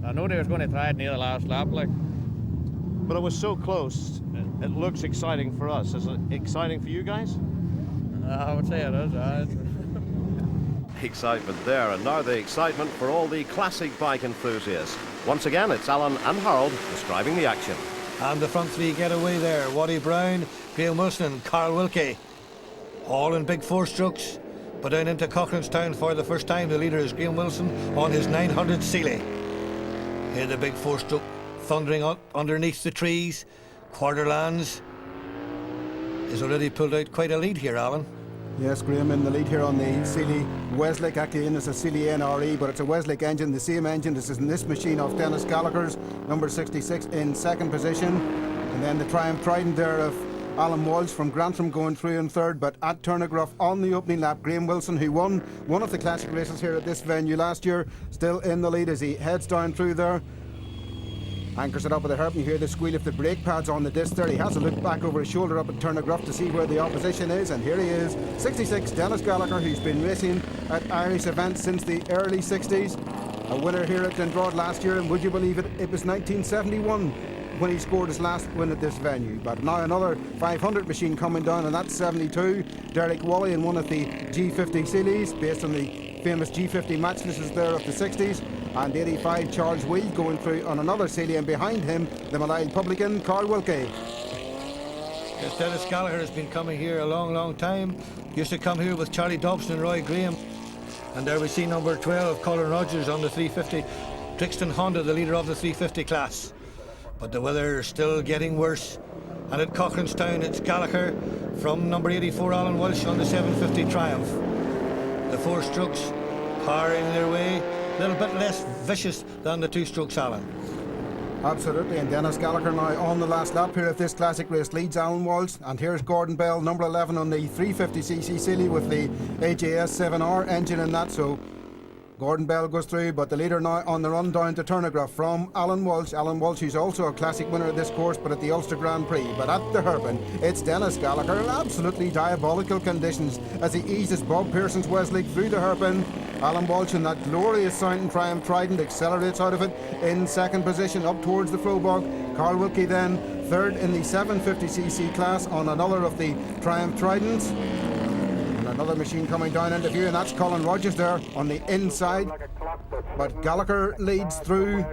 I know they was going to try it near the last lap, like. But it was so close. It looks exciting for us. Is it exciting for you guys? I would say it is. Excitement there, and now the excitement for all the classic bike enthusiasts. Once again, it's Alan and Harold describing the action. And the front three get away there. Waddy Brown, Graham Wilson and Carl Wilkie. All in big 4-strokes. But down into Cochranstown for the first time, the leader is Graham Wilson on his 900 Sealy. Here the big 4-stroke thundering up underneath the trees. Quarterlands is already pulled out quite a lead here, Alan. Yes, Graham in the lead here on the Sealy Westlake. Actually, it's a Sealy NRE, but it's a Westlake engine, the same engine. This is in this machine of Dennis Gallagher's, number 66, in second position. And then the Triumph Trident there of Alan Walsh from Grantham going through in third. But at Turnagaff on the opening lap, Graham Wilson, who won one of the classic races here at this venue last year, still in the lead as he heads down through there. Anchors it up with the hairpin. You hear the squeal of the brake pads on the disc there. He has a look back over his shoulder up at Turnagaff to see where the opposition is, and here he is, 66, Dennis Gallagher, who's been racing at Irish events since the early 60s. A winner here at Dundrod last year, and would you believe it, it was 1971 when he scored his last win at this venue. But now another 500 machine coming down, and that's 72. Derek Wally in one of the G50 Sealies, based on the famous G50 matchlists there of the 60s. And 85, Charles Wee going through on another Sealy, and behind him, the Malay publican, Carl Wilkie. Yes, Dennis Gallagher has been coming here a long time. Used to come here with Charlie Dobson and Roy Graham. And there we see number 12, Colin Rogers on the 350. Brixton Honda, the leader of the 350 class. But the weather is still getting worse. And at Cochranstown, it's Gallagher from number 84, Alan Walsh on the 750 Triumph. The 4-strokes powering their way. A little bit less vicious than the 2-strokes, Alan. Absolutely, and Dennis Gallagher now on the last lap here of this classic race leads Alan Walsh, and here's Gordon Bell, number 11 on the 350cc Sealy with the AJS 7R engine in that. So Gordon Bell goes through, but the leader now on the run down to Turnagaff from Alan Walsh. Alan Walsh, who's also a classic winner of this course, but at the Ulster Grand Prix. But at the hairpin, it's Dennis Gallagher in absolutely diabolical conditions as he eases Bob Pearson's Westlake through the hairpin. Alan Walsh in that glorious sounding Triumph Trident accelerates out of it in second position up towards the Flowbog. Carl Wilkie then third in the 750cc class on another of the Triumph Tridents. Another machine coming down into view, and that's Colin Rogers there on the inside. But Gallagher leads through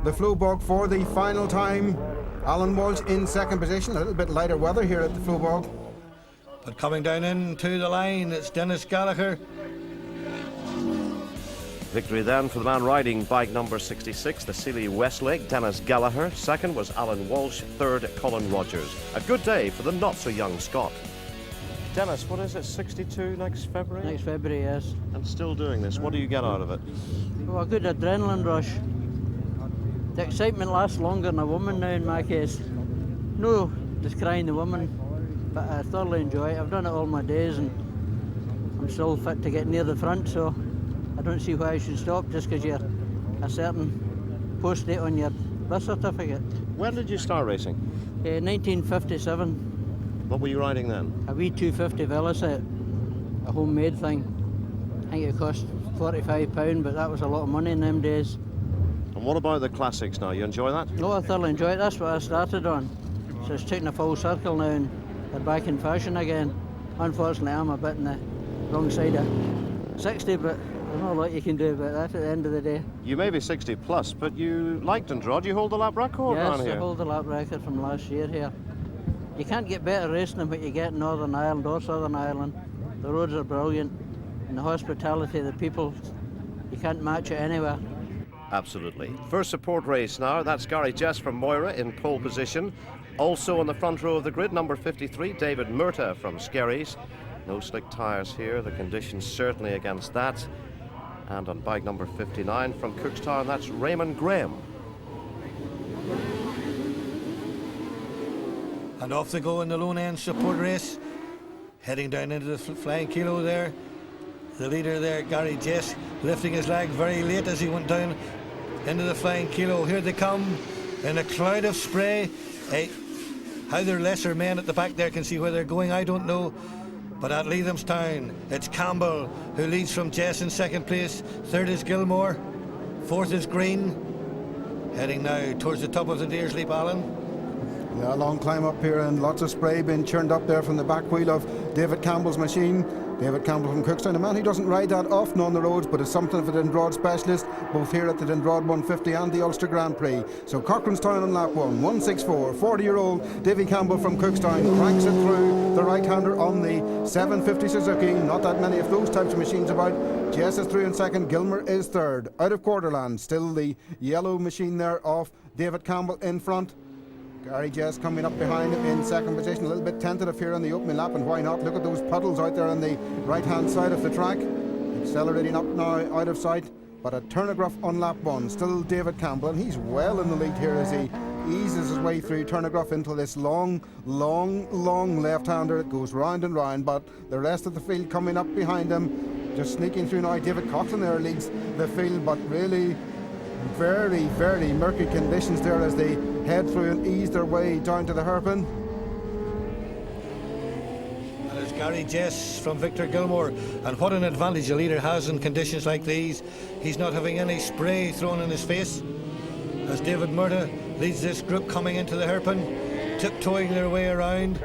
the Flowbog for the final time. Alan Walsh in second position, a little bit lighter weather here at the Flowbog. But coming down into the line, it's Dennis Gallagher. Victory then for the man riding bike number 66, the Sealy Westlake, Dennis Gallagher. Second was Alan Walsh, third Colin Rogers. A good day for the not-so-young Scot. Dennis, what is it, 62 next February? Next February, yes. And still doing this, what do you get out of it? Well, a good adrenaline rush. The excitement lasts longer than a woman now in my case. No descrying the woman, but I thoroughly enjoy it. I've done it all my days and I'm still fit to get near the front, so I don't see why I should stop just because you're a certain post date on your birth certificate. When did you start racing? 1957. What were you riding then? A wee 250 Velocet, a homemade thing. I think it cost £45, but that was a lot of money in them days. And what about the classics now? You enjoy that? No, I thoroughly enjoy it. That's what I started on. So it's taking a full circle now and they're back in fashion again. Unfortunately, I'm a bit on the wrong side of 60, but There's not a lot you can do about that at the end of the day. You may be 60 plus, but you like Dundrod. You hold the lap record Yes, around here. I hold the lap record from last year here. You can't get better racing than what you get in Northern Ireland or Southern Ireland. The roads are brilliant, and the hospitality of the people, you can't match it anywhere. Absolutely. First support race now. That's Gary Jess from Moira in pole position. Also on the front row of the grid, number 53, David Murta from Skerries. No slick tyres here. The conditions certainly against that. And on bike number 59 from Cookstown, that's Raymond Graham. And off they go in the lone end support race. Heading down into the flying kilo there. The leader there, Gary Jess, lifting his leg very late as he went down into the flying kilo. Here they come in a cloud of spray. Hey, how their lesser men at the back there can see where they're going, I don't know. But at Leathamstown, it's Campbell who leads from Jess in second place. Third is Gilmore. Fourth is Green. Heading now towards the top of the Deersleep, Alan. Yeah, a long climb up here and lots of spray being churned up there from the back wheel of David Campbell's machine. David Campbell from Cookstown, a man who doesn't ride that often on the roads, but is something of a Dundrod specialist, both here at the Dundrod 150 and the Ulster Grand Prix. So Cochranestown on lap 1, 164, 40-year-old Davy Campbell from Cookstown cranks it through the right-hander on the 750 Suzuki. Not that many of those types of machines about. Jess is through in second, Gilmer is third. Out of Quarterland, still the yellow machine there of David Campbell in front. Gary Jess coming up behind him in second position, a little bit tentative here on the opening lap, and why not? Look at those puddles out there on the right-hand side of the track. Accelerating up now, out of sight, but a Turnagruff on lap 1. Still David Campbell, and he's well in the lead here as he eases his way through Turnagruff into this long left-hander. It goes round and round, but the rest of the field coming up behind him. Just sneaking through now. David Coughlin there leads the field, but really very murky conditions there as they head through and ease their way down to the hairpin. And it's Gary Jess from Victor Gilmore, and what an advantage a leader has in conditions like these. He's not having any spray thrown in his face as David Murta leads this group coming into the hairpin, tiptoeing their way around,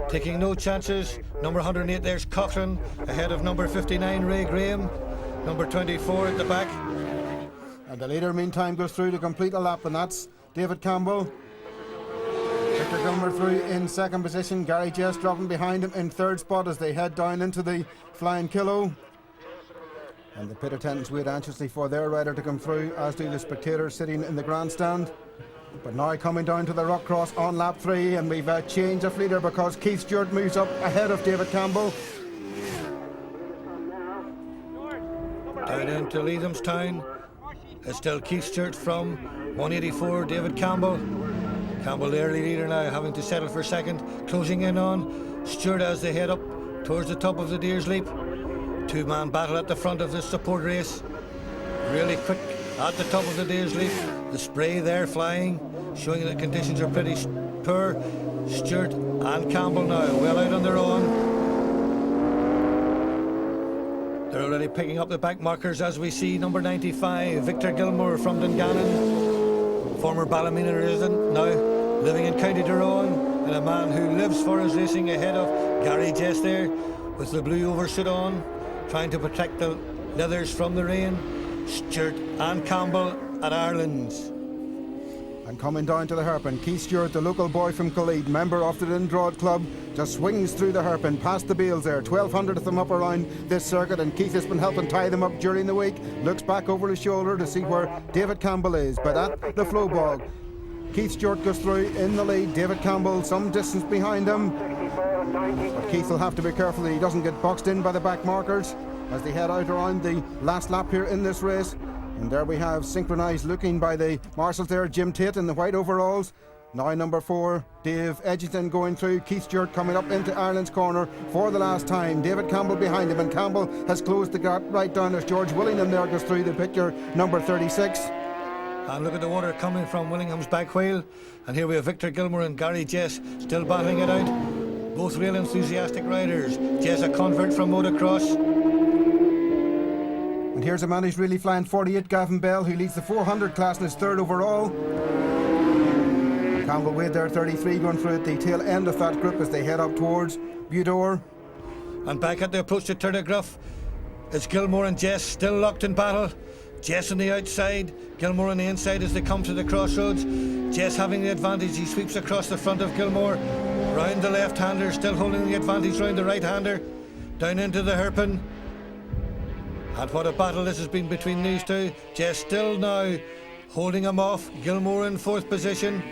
taking no chances. Number 108 there's Cochrane ahead of number 59 Ray Graham, number 24 at the back. And the leader meantime goes through to complete a lap, and that's David Campbell. Victor Gilmer through in second position. Gary Jess dropping behind him in third spot as they head down into the flying kilo. And the pit attendants wait anxiously for their rider to come through, as do the spectators sitting in the grandstand. But now coming down to the rock cross on lap 3, and we've a change of leader because Keith Stewart moves up ahead of David Campbell. Down into Leathamstown. It's still Keith Stewart from 184, David Campbell. Campbell, the early leader now, having to settle for second. Closing in on Stewart as they head up towards the top of the Deersleep. Two-man battle at the front of this support race. Really quick at the top of the Deersleep. The spray there flying, showing that conditions are pretty poor. Stewart and Campbell now well out on their own. They're already picking up the back markers as we see number 95, Victor Gilmore from Dungannon, former Ballymena resident, now living in County Tyrone, and a man who lives for his racing ahead of Gary Jess there, with the blue oversuit on, trying to protect the leathers from the rain. Stewart and Campbell at Ireland's. And coming down to the hairpin, Keith Stewart, the local boy from Killeed, member of the Dundrod Club, just swings through the hairpin, past the bales there. 1,200 of them up around this circuit, and Keith has been helping tie them up during the week. Looks back over his shoulder to see where David Campbell is, but at the flow bog, Keith Stewart goes through in the lead. David Campbell some distance behind him, but Keith will have to be careful that he doesn't get boxed in by the back markers as they head out around the last lap here in this race. And there we have synchronised looking by the marshals there, Jim Tate in the white overalls. Now number 4, Dave Edgington going through. Keith Stewart coming up into Ireland's corner for the last time. David Campbell behind him, and Campbell has closed the gap right down as George Willingham there goes through the picture, number 36. And look at the water coming from Willingham's back wheel. And here we have Victor Gilmore and Gary Jess still battling it out. Both real enthusiastic riders. Jess a convert from motocross. And here's a man who's really flying, 48, Gavin Bell, who leads the 400 class and is third overall. Campbell Wade there, 33, going through at the tail end of that group as they head up towards Budor. And back at the approach to Turnagruff, It's Gilmore and Jess still locked in battle. Jess on the outside, Gilmore on the inside as they come to the crossroads. Jess having the advantage, he sweeps across the front of Gilmore. Round the left-hander, still holding the advantage round the right-hander. Down into the hairpin. And what a battle this has been between these two. Jess still now holding him off. Gilmore in fourth position.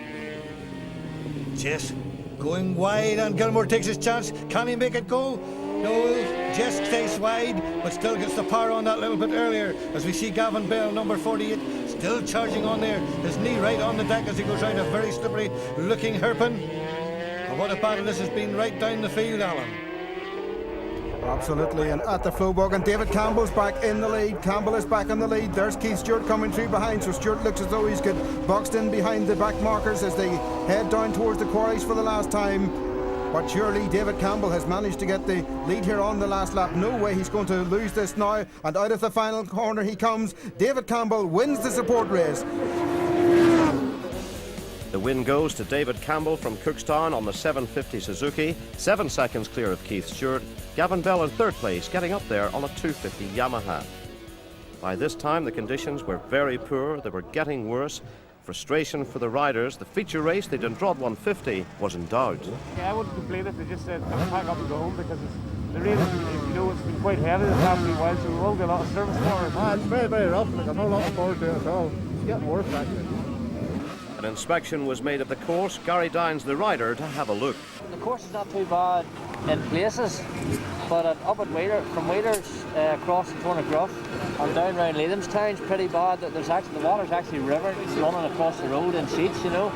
Jess going wide and Gilmore takes his chance. Can he make it go? No, Jess stays wide, but still gets the power on that little bit earlier. As we see Gavin Bell, number 48, still charging on there. His knee right on the deck as he goes round a very slippery looking hairpin. And what a battle this has been right down the field, Alan. Absolutely, and at the Flowbog, and David Campbell's back in the lead. Campbell is back in the lead. There's Keith Stewart coming through behind, so Stewart looks as though he's got boxed in behind the back markers as they head down towards the quarries for the last time. But surely David Campbell has managed to get the lead here on the last lap. No way he's going to lose this now, and out of the final corner he comes. David Campbell wins the support race. The win goes to David Campbell from Cookstown on the 750 Suzuki, 7 seconds clear of Keith Stewart. Gavin Bell in third place, getting up there on a 250 Yamaha. By this time the conditions were very poor, they were getting worse. Frustration for the riders. The feature race, the Dundrod 150, was in doubt. Yeah, I wouldn't complain if they just said pack up and go home, because the rain, it's been quite heavy this last few while, so we will get a lot of service for it. It's very, very rough. Like, I'm not looking forward to it at all. It's getting worse actually. An inspection was made of the course. Gary Dines, the rider, to have a look. The course is not too bad in places, but up at from Waders across the Dundrod and down round Leathamstown's pretty bad. There's actually the water's actually river running across the road in sheets, you know.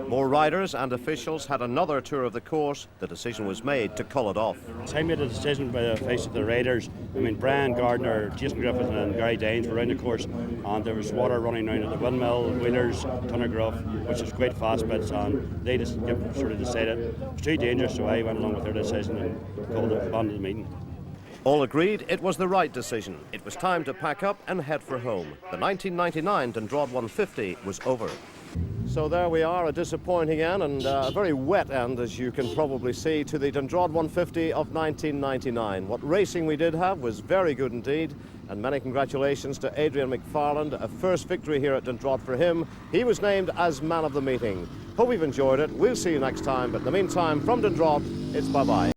More riders and officials had another tour of the course. The decision was made to call it off. I made a decision by the face of the riders. I mean, Brian Gardner, Jason Griffith and Gary Dines were around the course, and there was water running down at the windmill, Wheelers, Dundrod, which is quite fast bits, and they just sort of decided it was too dangerous, so I went along with their decision and called it, abandoned the meeting. All agreed it was the right decision. It was time to pack up and head for home. The 1999 Dundrod 150 was over. So there we are, a disappointing end and a very wet end, as you can probably see, to the Dundrod 150 of 1999. What racing we did have was very good indeed, and many congratulations to Adrian McFarland, a first victory here at Dundrod for him. He was named as man of the meeting. Hope you've enjoyed it. We'll see you next time, but in the meantime, from Dundrod, it's bye-bye.